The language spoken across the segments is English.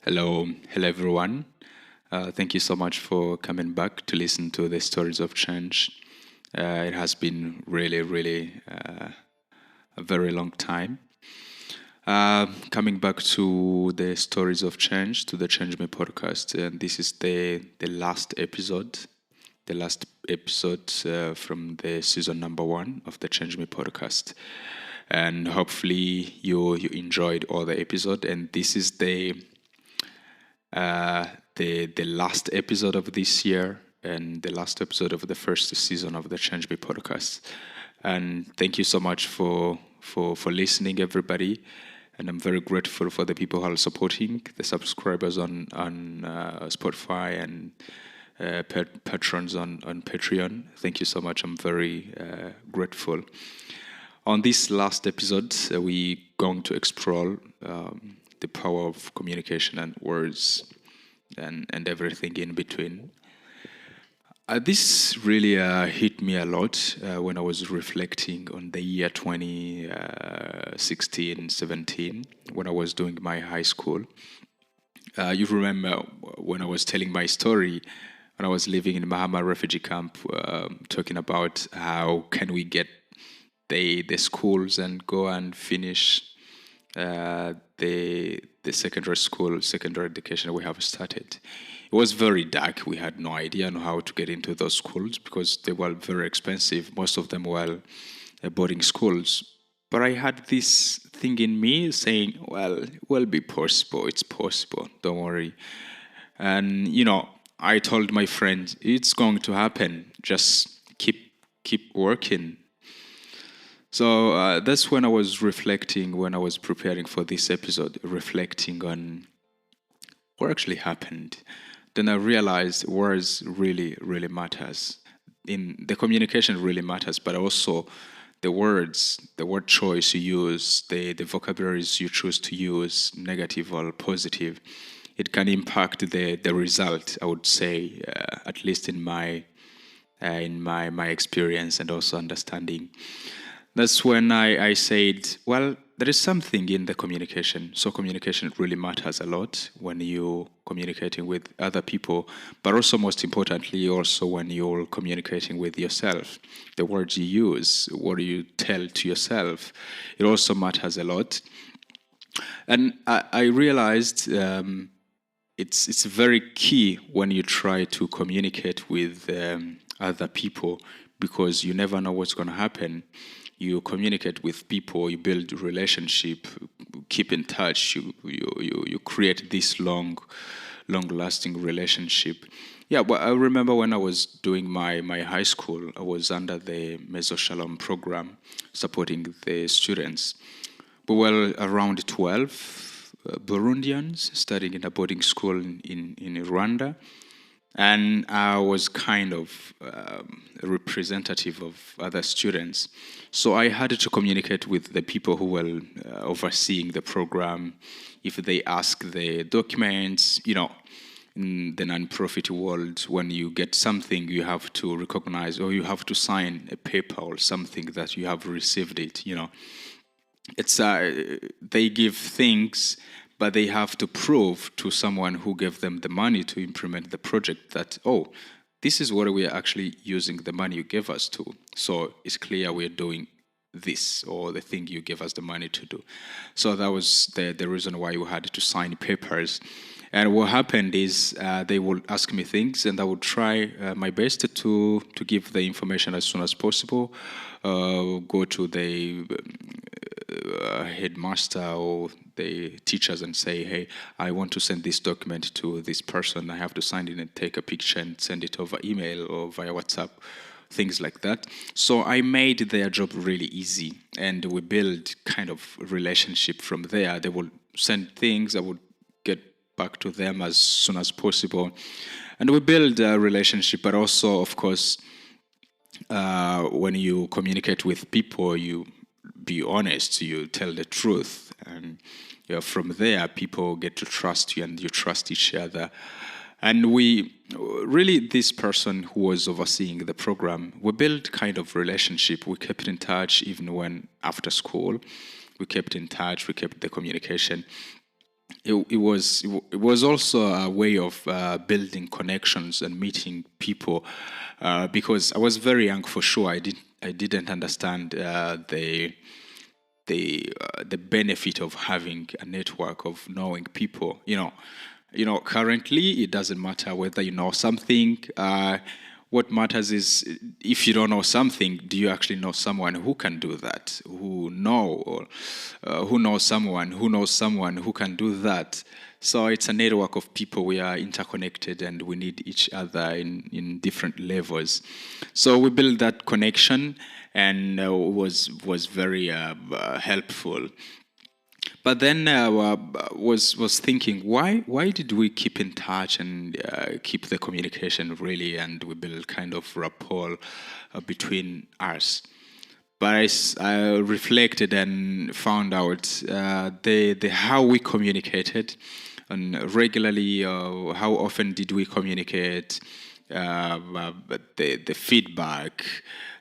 Hello everyone. Thank you so much for coming back to listen to the stories of change. It has been really a very long time. Coming back to the stories of change, to the Change Me podcast, and this is the last episode, from the season number 1 of the Change Me podcast. And hopefully you enjoyed all the episode, and this is the last episode of this year and the last episode of the first season of the Change Me podcast. And thank you so much for listening, everybody. And I'm very grateful for the people who are supporting, the subscribers on Spotify and patrons on Patreon. Thank you so much. I'm very grateful. On this last episode, we're going to explore the power of communication and words and everything in between. This really hit me a lot when I was reflecting on the year 2016, 17, when I was doing my high school. You remember when I was telling my story, when I was living in Mahama refugee camp, talking about how can we get the schools and go and finish the secondary education we have started. It was very dark. We had no idea on how to get into those schools because they were very expensive. Most of them were boarding schools. But I had this thing in me saying, well, it will be possible. It's possible. Don't worry. And, I told my friend, it's going to happen. Just keep working. So that's when I was reflecting, when I was preparing for this episode, reflecting on what actually happened. Then I realized words really matters. In the communication really matters, but also the words, the word choice you use, the vocabularies you choose to use, negative or positive, it can impact the result, I would say, at least in my experience and also understanding. That's when I said, well, there is something in the communication. So communication really matters a lot when you're communicating with other people, but also most importantly, also when you're communicating with yourself. The words you use, what you tell to yourself, it also matters a lot. And I realized it's very key when you try to communicate with other people because you never know what's going to happen. You communicate with people, you build relationship, keep in touch, you create this long-lasting relationship. Yeah, but I remember when I was doing my high school, I was under the Meso Shalom program, supporting the students. We were around 12 Burundians studying in a boarding school in Rwanda. And I was kind of a representative of other students. So I had to communicate with the people who were overseeing the program. If they ask the documents, in the non-profit world, when you get something, you have to recognize or you have to sign a paper or something that you have received it, It's they give things, but they have to prove to someone who gave them the money to implement the project that, this is what we are actually using the money you gave us to. So it's clear we're doing this or the thing you gave us the money to do. So that was the reason why we had to sign papers. And what happened is they would ask me things and I would try my best to give the information as soon as possible, go to the headmaster or the teachers and say, hey, I want to send this document to this person. I have to sign it and take a picture and send it over email or via WhatsApp, things like that. So I made their job really easy and we built kind of relationship from there. They would send things, I would get back to them as soon as possible. And we build a relationship, but also, of course, when you communicate with people, you be honest, you tell the truth, and from there people get to trust you and you trust each other. And we really, this person who was overseeing the program, we built kind of relationship. We kept in touch even when after school, we kept in touch, we kept the communication. it was also a way of building connections and meeting people, because I was very young for sure. I didn't understand the benefit of having a network, of knowing people. Currently it doesn't matter whether you know something. What matters is, if you don't know something, do you actually know someone who can do that, or who knows someone who can do that. So it's a network of people. We are interconnected and we need each other in different levels. So we built that connection, and was very helpful. But then was thinking, why did we keep in touch and keep the communication really, and we build kind of rapport between us. But I reflected and found out the how we communicated, and regularly, how often did we communicate, the feedback.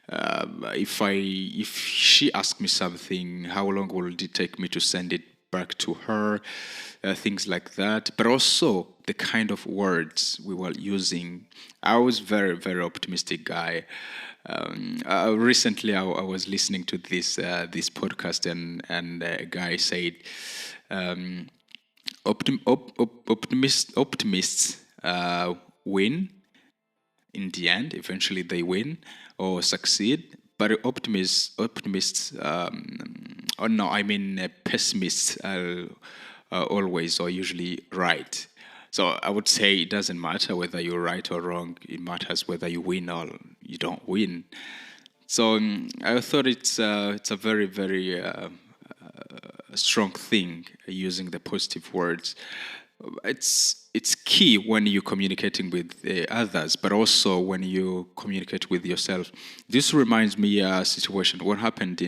If she asked me something, how long will it take me to send it back to her? Things like that. But also the kind of words we were using. I was very, very optimistic guy. Recently, I was listening to this podcast, and a guy said, optimists win in the end. Eventually, they win or succeed. But optimists, or no, I mean pessimists are always or usually right. So I would say it doesn't matter whether you're right or wrong. It matters whether you win or you don't win. So I thought it's a very, very strong thing, using the positive words. It's key when you're communicating with others, but also when you communicate with yourself. This reminds me a situation. What happened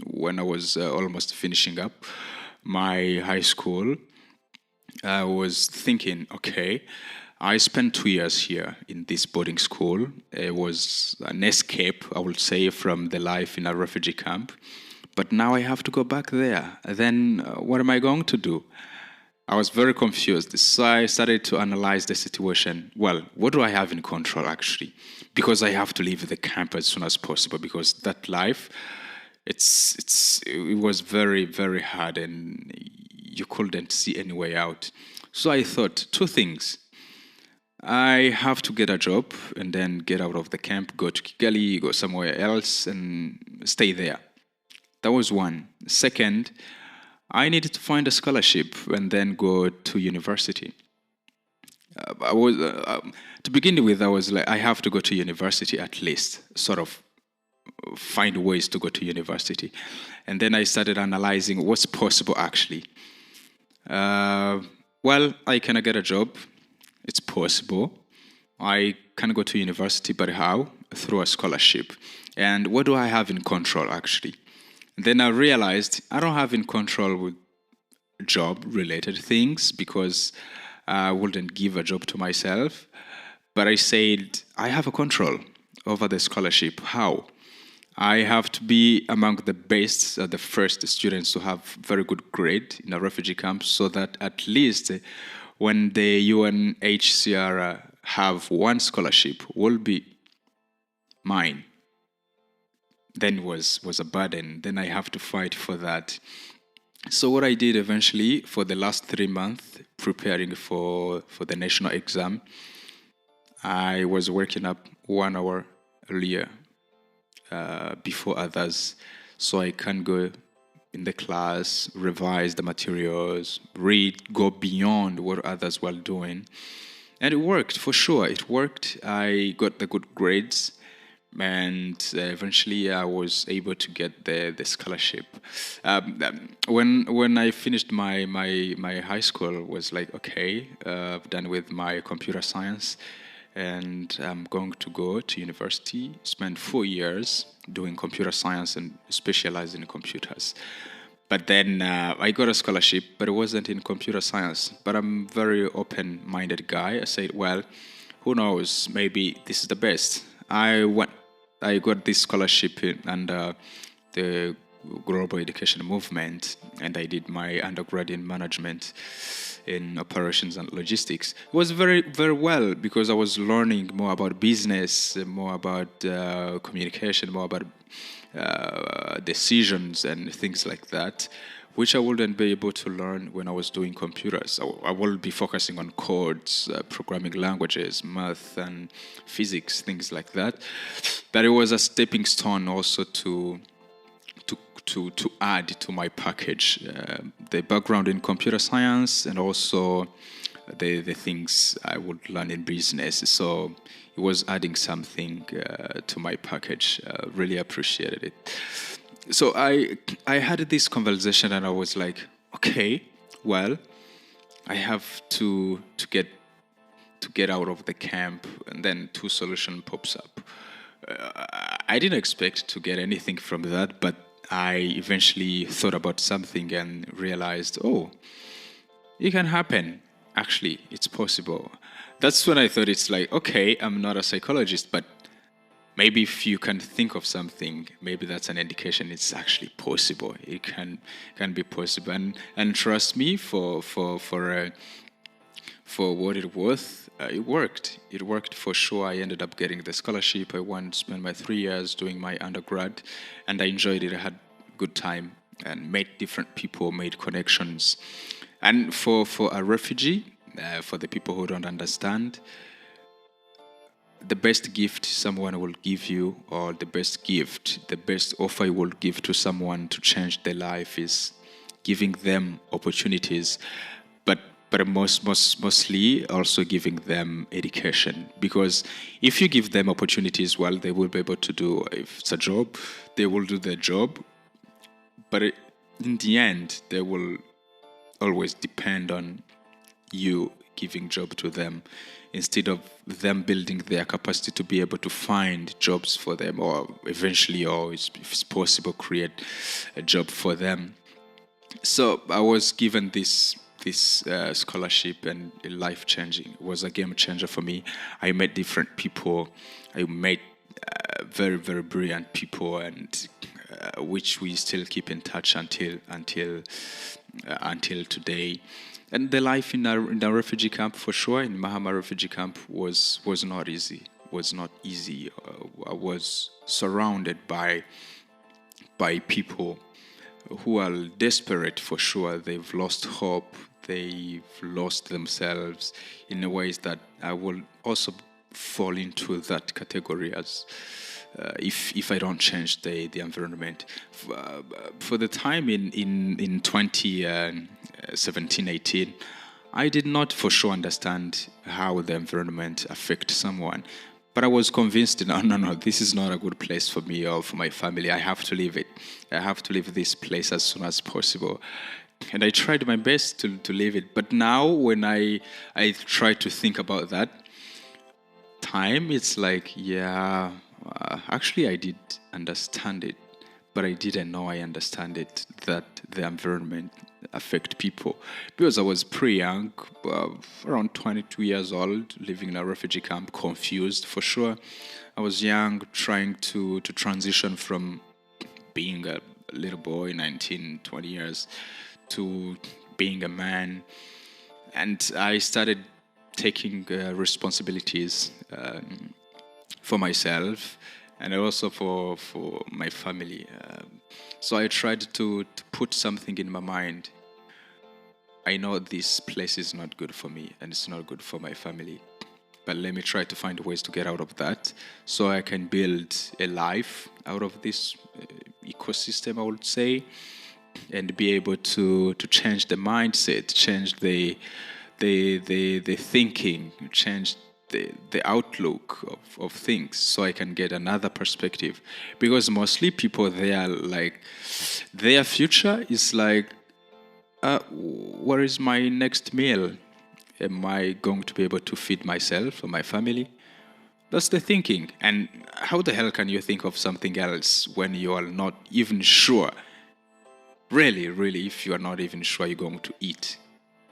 when I was almost finishing up my high school. I was thinking, okay, I spent 2 years here in this boarding school. It was an escape, I would say, from the life in a refugee camp. But now I have to go back there. Then what am I going to do? I was very confused. So I started to analyze the situation. Well, what do I have in control, actually? Because I have to leave the camp as soon as possible, because that life, it was very, very hard, and you couldn't see any way out. So I thought two things. I have to get a job and then get out of the camp, go to Kigali, go somewhere else, and stay there. That was one. Second, I needed to find a scholarship and then go to university. To begin with, I was like, I have to go to university at least, sort of find ways to go to university. And then I started analyzing what's possible, actually. Well, I can get a job. It's possible. I can go to university, but how? Through a scholarship. And what do I have in control, actually? Then I realized I don't have in control with job-related things, because I wouldn't give a job to myself. But I said, I have a control over the scholarship. How? I have to be among the best, the first students to have very good grade in a refugee camp, so that at least when the UNHCR have one scholarship, will be mine. Then was a burden. Then I have to fight for that. So what I did eventually, for the last 3 months, preparing for the national exam, I was waking up 1 hour earlier before others, so I can go in the class, revise the materials, read, go beyond what others were doing. And it worked, for sure. It worked. I got the good grades, and eventually I was able to get the scholarship. When I finished my high school, was like, okay, I've done with my computer science, and I'm going to go to university, spend 4 years doing computer science and specialize in computers. But then I got a scholarship, but it wasn't in computer science. But I'm a very open-minded guy. I said, well, who knows? Maybe this is the best. I got this scholarship under the global education movement, and I did my undergrad in management in operations and logistics. It was very, very well because I was learning more about business, more about communication, more about decisions and things like that, which I wouldn't be able to learn when I was doing computers. I will be focusing on codes, programming languages, math and physics, things like that. But it was a stepping stone also to add to my package the background in computer science and also the things I would learn in business. So it was adding something to my package. Really appreciated it. So I had this conversation and I was like, okay, well, I have to get out of the camp, and then two solution pops up. I didn't expect to get anything from that, but I eventually thought about something and realized, oh, it can happen. Actually, it's possible. That's when I thought it's like, okay, I'm not a psychologist, but maybe if you can think of something, maybe that's an indication it's actually possible. It can be possible, and trust me, for what it was, it worked. It worked for sure. I ended up getting the scholarship. I went to spend my 3 years doing my undergrad, and I enjoyed it. I had a good time and met different people, made connections. And for a refugee, for the people who don't understand, the best gift someone will give you, or the best offer you will give to someone to change their life, is giving them opportunities, but mostly also giving them education. Because if you give them opportunities, well, they will be able to do, if it's a job, they will do their job. But in the end, they will always depend on you giving job to them, instead of them building their capacity to be able to find jobs for them, or eventually, or if it's possible, create a job for them. So I was given this scholarship, and life changing. It was a game changer for me. I met different people. I met very, very brilliant people, and which we still keep in touch until today. And the life in the refugee camp, for sure, in Mahama refugee camp, was not easy. I was surrounded by people who are desperate, for sure. They've lost hope. They've lost themselves in ways that I will also fall into that category as if I don't change the environment. For the time in 2017-18, I did not for sure understand how the environment affects someone. But I was convinced, no, this is not a good place for me or for my family. I have to leave it. I have to leave this place as soon as possible. And I tried my best to leave it. But now when I try to think about that time, it's like, actually I did understand it, but I didn't know I understand it, that the environment affect people. Because I was pretty young, around 22 years old, living in a refugee camp, confused for sure. I was young, trying to transition from being a little boy, 19, 20 years, to being a man. And I started taking responsibilities for myself and also for my family. So I tried to put something in my mind. I know this place is not good for me and it's not good for my family, but let me try to find ways to get out of that so I can build a life out of this ecosystem, I would say, and be able to change the mindset, change the thinking, change the outlook of things, so I can get another perspective. Because mostly people, they are like, their future is like, where is my next meal? Am I going to be able to feed myself or my family? That's the thinking. And how the hell can you think of something else when you are not even sure? Really, if you are not even sure you're going to eat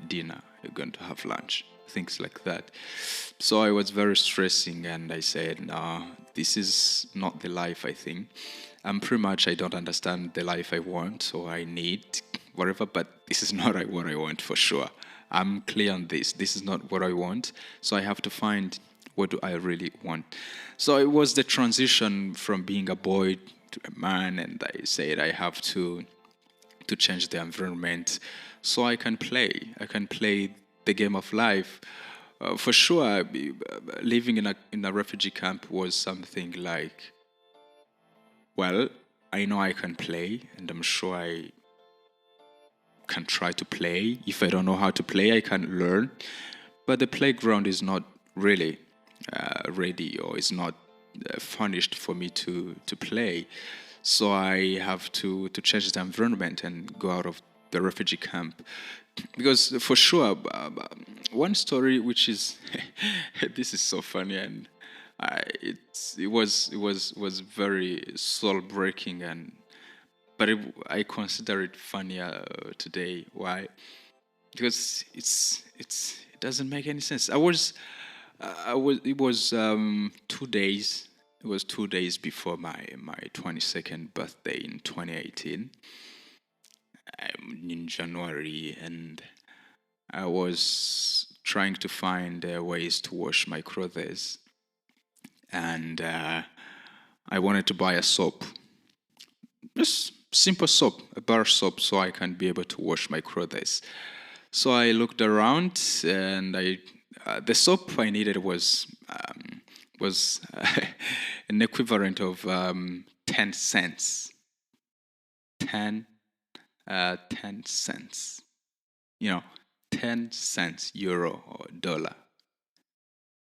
dinner, you're going to have lunch, things like that. So I was very stressing, and I said, no, this is not the life I think. Pretty much I don't understand the life I want or I need, whatever, but this is not what I want for sure. I'm clear on this. This is not what I want. So I have to find what do I really want. So it was the transition from being a boy to a man, and I said I have to change the environment so I can play. I can play the game of life. For sure, living in a refugee camp was something like, well, I know I can play, and I'm sure I can try to play. If I don't know how to play, I can learn. But the playground is not really ready, or is not furnished for me to play. So I have to change the environment and go out of the refugee camp. Because for sure, one story which is this is so funny, and it was very soul breaking, and but I consider it funny today. Why? Because it doesn't make any sense. It was 2 days. It was 2 days before my 22nd birthday in 2018, in January, and I was trying to find ways to wash my clothes, and I wanted to buy a soap, just simple soap, a bar soap, so I can be able to wash my clothes. So I looked around, and the soap I needed was an equivalent of 10 cents. 10 cents. 10 cents, euro or dollar.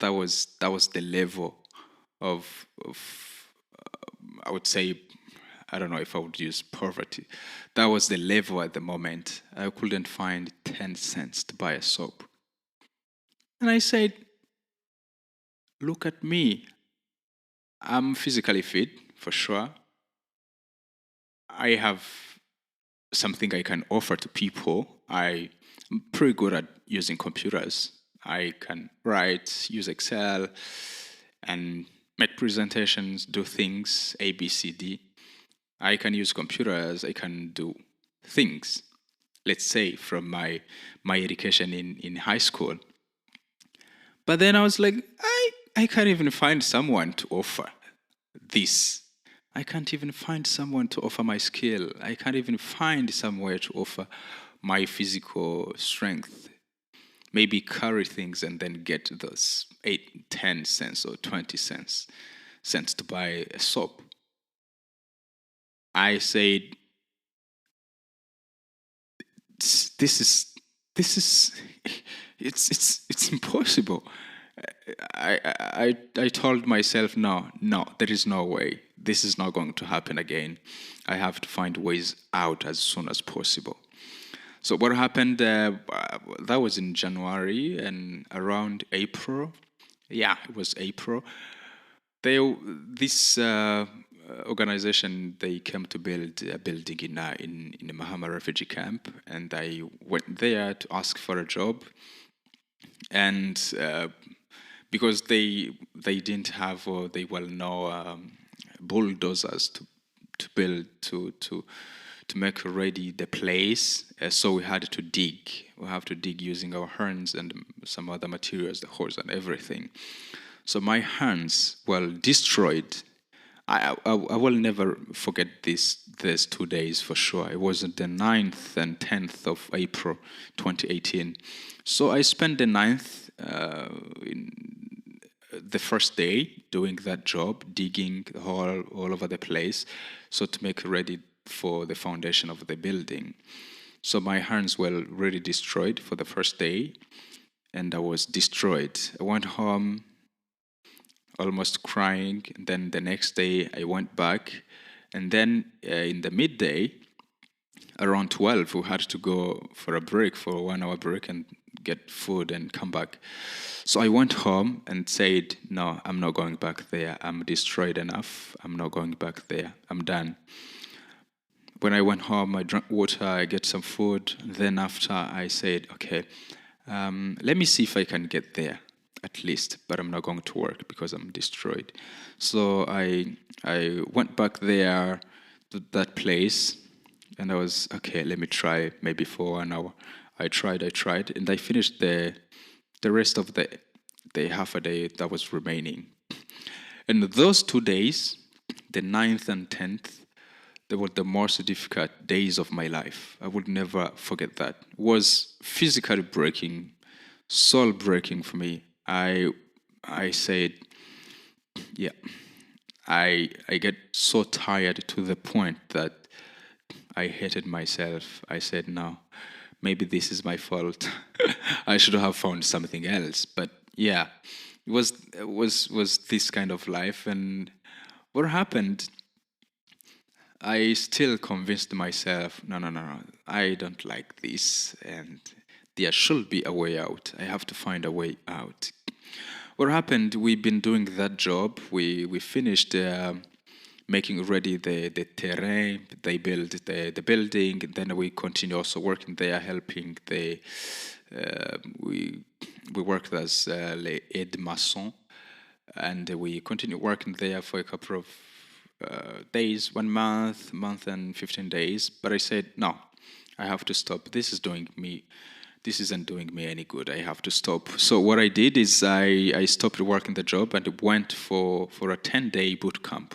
That was the level of I would say, I don't know if I would use poverty. That was the level at the moment. I couldn't find 10 cents to buy a soap. And I said, look at me. I'm physically fit, for sure. I have something I can offer to people. I'm pretty good at using computers. I can write, use Excel, and make presentations, do things, A, B, C, D. I can use computers. I can do things. Let's say from my education in high school. But then I was like, I can't even find someone to offer this. I can't even find someone to offer my skill. I can't even find somewhere to offer my physical strength. Maybe carry things and then get those 8, 10 cents or 20 cents to buy a soap. I said, this is it's impossible. I told myself, no, there is no way. This is not going to happen again. I have to find ways out as soon as possible. So what happened, that was in January, and around April, it was April, this organization, they came to build a building in the Mahama refugee camp, and I went there to ask for a job. And because they didn't have, or they well know, bulldozers to build, to make ready the place, so we had to dig. We have to dig using our hands and some other materials, the hose and everything. So my hands were destroyed. I will never forget these 2 days for sure. It was the 9th and 10th of April 2018. So I spent the 9th in the first day doing that job, digging all over the place, so to make ready for the foundation of the building. So my hands were really destroyed for the first day, and I was destroyed. I went home almost crying. And then the next day I went back, and then in the midday, around 12, we had to go for a break, for a 1-hour break, and get food and come back. So I went home and said, no, I'm not going back there. I'm destroyed enough. I'm not going back there. I'm done. When I went home, I drank water, I get some food. Then after, I said, okay, let me see if I can get there. at least, but I'm not going to work because I'm destroyed. So I went back there to that place, and I was okay. Let me try maybe for an hour. I tried, and I finished the rest of the half a day that was remaining. And those 2 days, the 9th and 10th, they were the most difficult days of my life. I would never forget that. It was physically breaking, soul breaking for me. I said, yeah, I get so tired to the point that I hated myself. I said, no, maybe this is my fault. I should have found something else. But yeah, it was this kind of life. And what happened? I still convinced myself, no, I don't like this, and there should be a way out. I have to find a way out. What happened? We've been doing that job. We finished making ready the terrain. They built the building. Then we continue also working there, helping the. We worked as les aides maçons, and we continued working there for a couple of days, 1 month and 15 days. But I said, no, I have to stop. This isn't doing me any good. I have to stop. So what I did is I stopped working the job and went for a 10-day boot camp.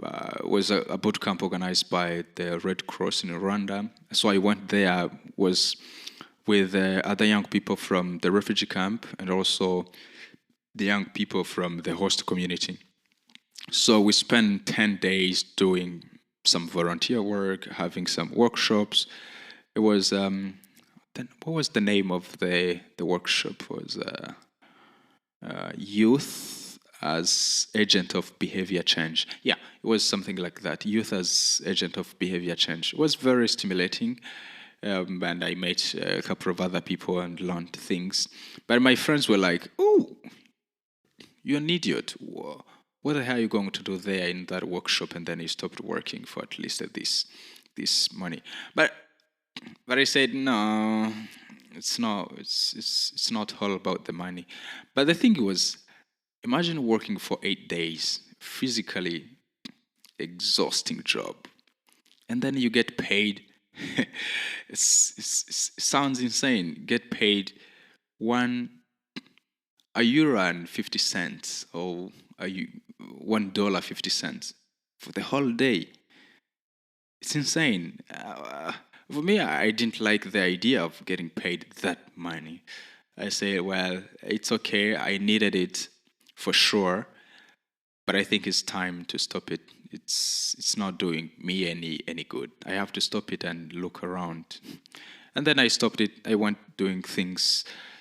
It was a boot camp organized by the Red Cross in Rwanda. So I went there, was with other young people from the refugee camp and also the young people from the host community. So we spent 10 days doing some volunteer work, having some workshops. It was, what was the name of the workshop? It was Youth as Agent of Behavior Change. Yeah, it was something like that. Youth as Agent of Behavior Change. It was very stimulating. And I met a couple of other people and learned things. But my friends were like, oh, you're an idiot. What the hell are you going to do there in that workshop? And then he stopped working for at least this money. But I said, no, it's not. It's not all about the money. But the thing was, imagine working for 8 days, physically exhausting job, and then you get paid. It sounds insane. Get paid €1.50 or $1.50 for the whole day. It's insane. For me, I didn't like the idea of getting paid that money. I say, well, it's okay. I needed it for sure, but I think it's time to stop it. It's not doing me any good. I have to stop it and look around. And then I stopped it. I went doing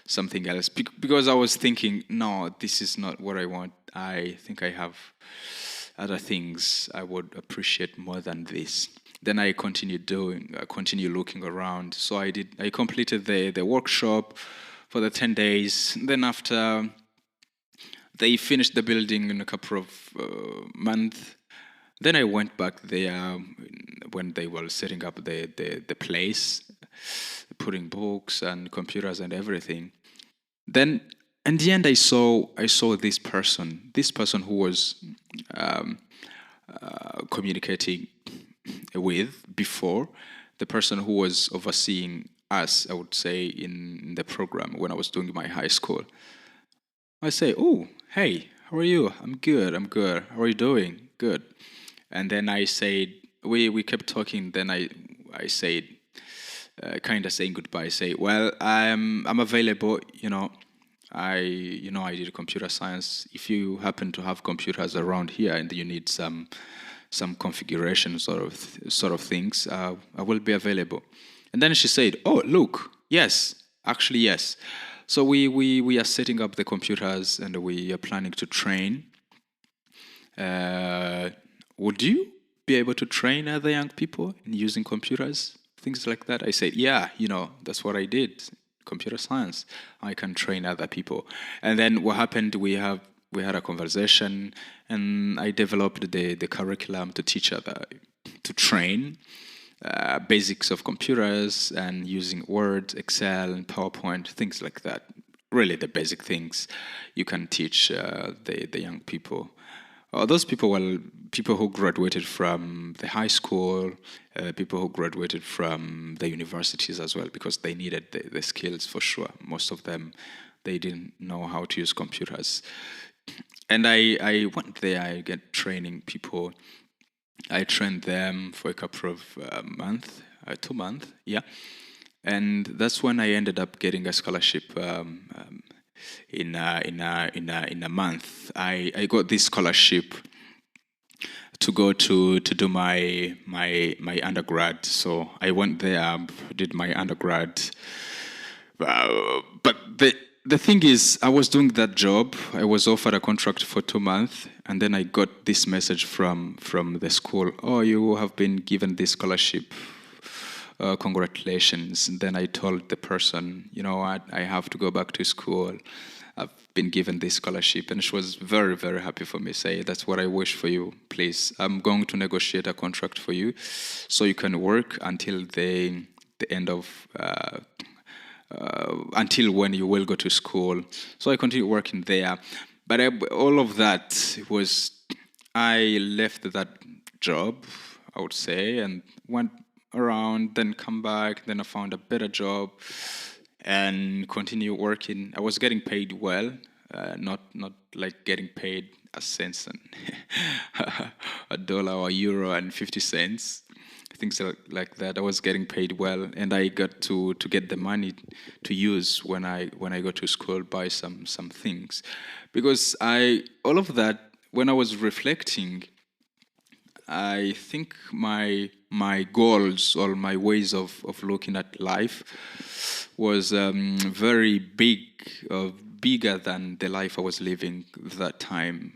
something else because I was thinking, no, this is not what I want. I think I have other things I would appreciate more than this. Then I continued looking around. So I completed the workshop for the 10 days. Then after they finished the building in a couple of months, then I went back there when they were setting up the place, putting books and computers and everything. Then in the end, I saw this person who was communicating with before, the person who was overseeing us, I would say, in the program when I was doing my high school. I say, oh, hey, how are you? I'm good. How are you doing? Good. And then I said, we kept talking. Then I said, kind of saying goodbye. I say, well, I'm available. I did computer science. If you happen to have computers around here and you need some configuration sort of things, I will be available. And then she said, oh, look, yes, actually yes. So we are setting up the computers and we are planning to train. Would you be able to train other young people in using computers? Things like that. I said, yeah, that's what I did. Computer science. I can train other people. And then what happened, we had a conversation and I developed the curriculum to teach to train basics of computers and using Word, Excel, and PowerPoint, things like that. really the basic things you can teach the young people. Those people, well, people who graduated from the high school, people who graduated from the universities as well, because they needed the skills for sure. Most of them, they didn't know how to use computers. And I went there, I get training people. I trained them for a couple of months, 2 months, yeah. And that's when I ended up getting a scholarship in a month. I got this scholarship to go to do my undergrad. So I went there, did my undergrad. But the thing is, I was doing that job. I was offered a contract for 2 months, and then I got this message from the school. Oh, you have been given this scholarship. Congratulations. And then I told the person, you know what, I have to go back to school. I've been given this scholarship. And she was very, very happy for me. Say, that's what I wish for you, please. I'm going to negotiate a contract for you so you can work until the end of, until when you will go to school. So I continued working there. But all of that was, I left that job, I would say, and went around, then come back, then I found a better job and continue working. I was getting paid well, not like getting paid a cent and a dollar or a euro and 50 cents, things like that. I was getting paid well, and I got to get the money to use when I go to school, buy some things, because all of that, when I was reflecting, I think my goals or my ways of looking at life was very bigger than the life I was living that time,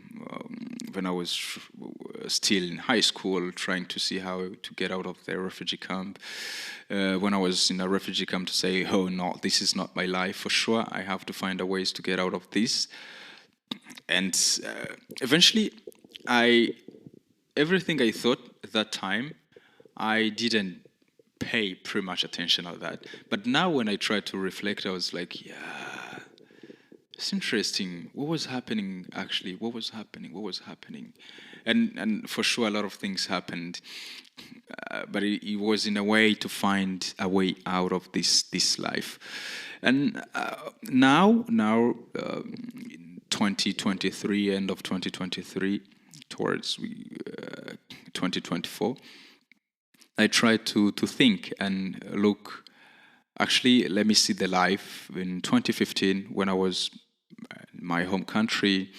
when I was still in high school, trying to see how to get out of the refugee camp. When I was in a refugee camp, to say, oh no, this is not my life for sure. I have to find a ways to get out of this. And eventually, everything I thought at that time, I didn't pay pretty much attention on that. But now when I try to reflect, I was like, yeah, it's interesting. What was happening actually? What was happening? And for sure, a lot of things happened. But it was in a way to find a way out of this life. And now, in 2023, end of 2023, towards 2024, I try to think and look. Actually, let me see the life in 2015 when I was in my home country,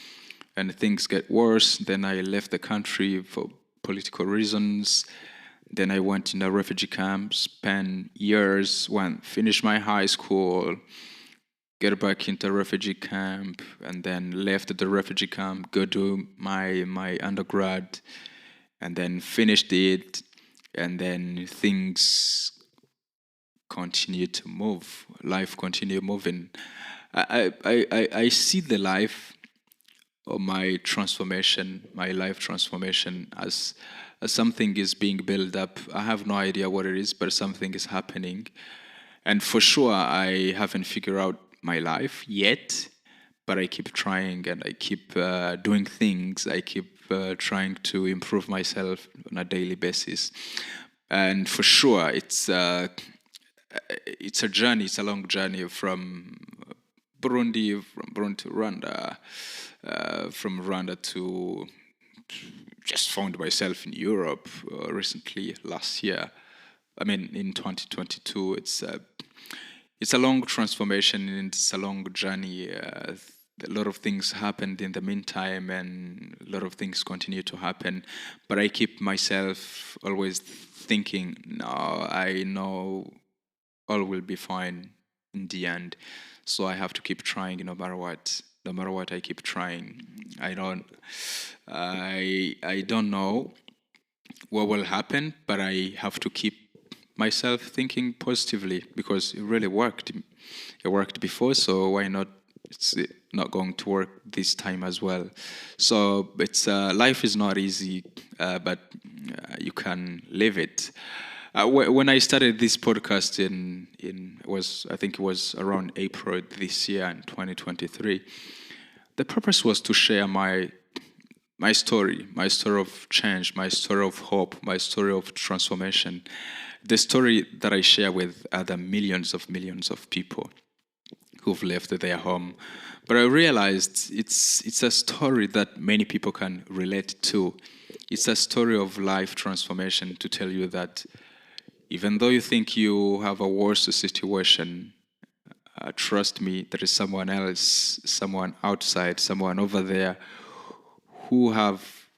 and things get worse. Then I left the country for political reasons. Then I went in a refugee camp, spent years, finished my high school, get back into refugee camp, and then left the refugee camp, go do my undergrad, and then finished it, and then things continue to move. Life continue moving. I see the life or my life transformation as something is being built up. I have no idea what it is, but something is happening. And for sure, I haven't figured out my life yet, but I keep trying and I keep doing things. I keep trying to improve myself on a daily basis. And for sure, it's a journey. It's a long journey from Burundi to Rwanda, from Rwanda to just found myself in Europe recently, last year. I mean, in 2022, it's a long transformation and it's a long journey. A lot of things happened in the meantime, and a lot of things continue to happen. But I keep myself always thinking, no, I know all will be fine in the end. So I have to keep trying no matter what. No matter what, I keep trying. I don't know what will happen, but I have to keep myself thinking positively, because it really worked. It worked before, so why not? It's not going to work this time as well. So life is not easy, but you can live it. When I started this podcast I think it was around April this year in 2023. The purpose was to share my story of change, my story of hope, my story of transformation, the story that I share with other millions of people who've left their home. But I realized it's a story that many people can relate to. It's a story of life transformation to tell you that even though you think you have a worse situation, trust me, there is someone else, someone outside, someone over there who have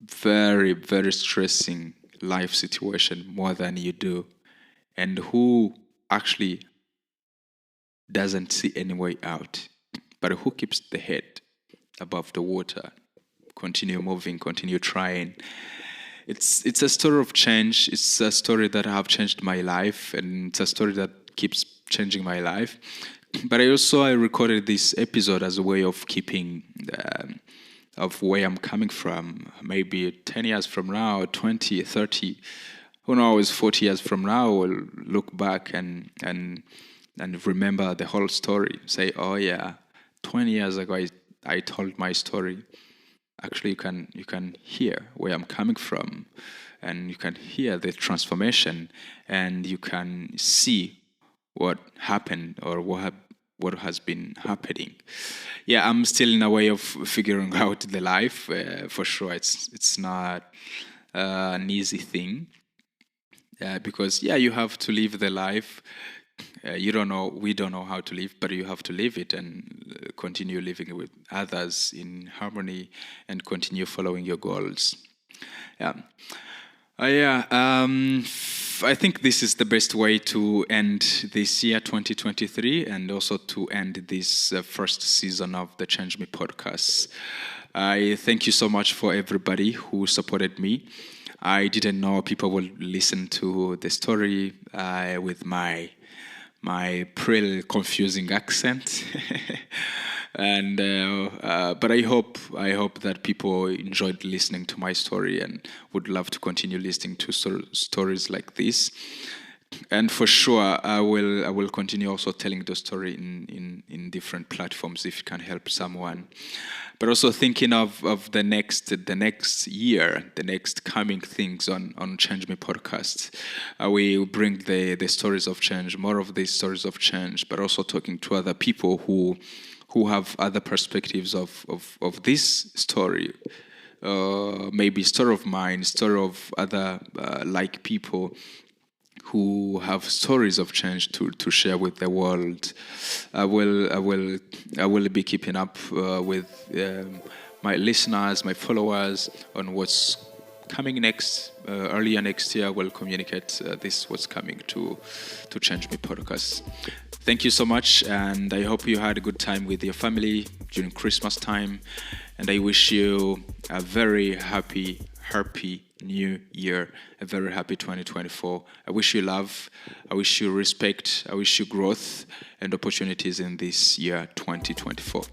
very, very stressing life situation more than you do, and who actually doesn't see any way out, but who keeps the head above the water, continue moving, continue trying. It's a story of change. It's a story that have changed my life, and it's a story that keeps changing my life. But I recorded this episode as a way of keeping of where I'm coming from. Maybe 10 years from now, 20, 30, who knows, 40 years from now, we'll look back and remember the whole story. Say, oh yeah, 20 years ago I told my story. Actually, you can hear where I'm coming from, and you can hear the transformation, and you can see what happened or what has been happening. Yeah, I'm still in a way of figuring out the life. For sure, it's not an easy thing, because you have to live the life. We don't know how to live, but you have to live it and continue living with others in harmony and continue following your goals. Yeah. I think this is the best way to end this year 2023, and also to end this first season of the Change Me podcast. I thank you so much for everybody who supported me. I didn't know people would listen to the story with my prill confusing accent. And but I hope that people enjoyed listening to my story and would love to continue listening to stories like this. And for sure, I will continue also telling the story in different platforms if it can help someone. But also thinking of the next year, the next coming things on Change Me podcast. We bring the stories of change, more of these stories of change, but also talking to other people who have other perspectives of this story. Maybe story of mine, story of other like people who have stories of change to share with the world. I will be keeping up with my listeners, my followers, on what's coming next. Earlier next year, I will communicate what's coming to Change Me podcast. Thank you so much, and I hope you had a good time with your family during Christmas time, and I wish you a very happy new year, a very happy 2024. I wish you love, I wish you respect, I wish you growth and opportunities in this year 2024.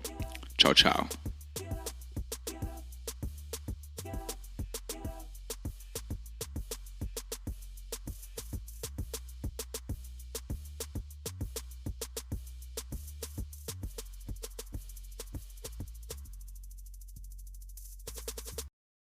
Ciao, ciao.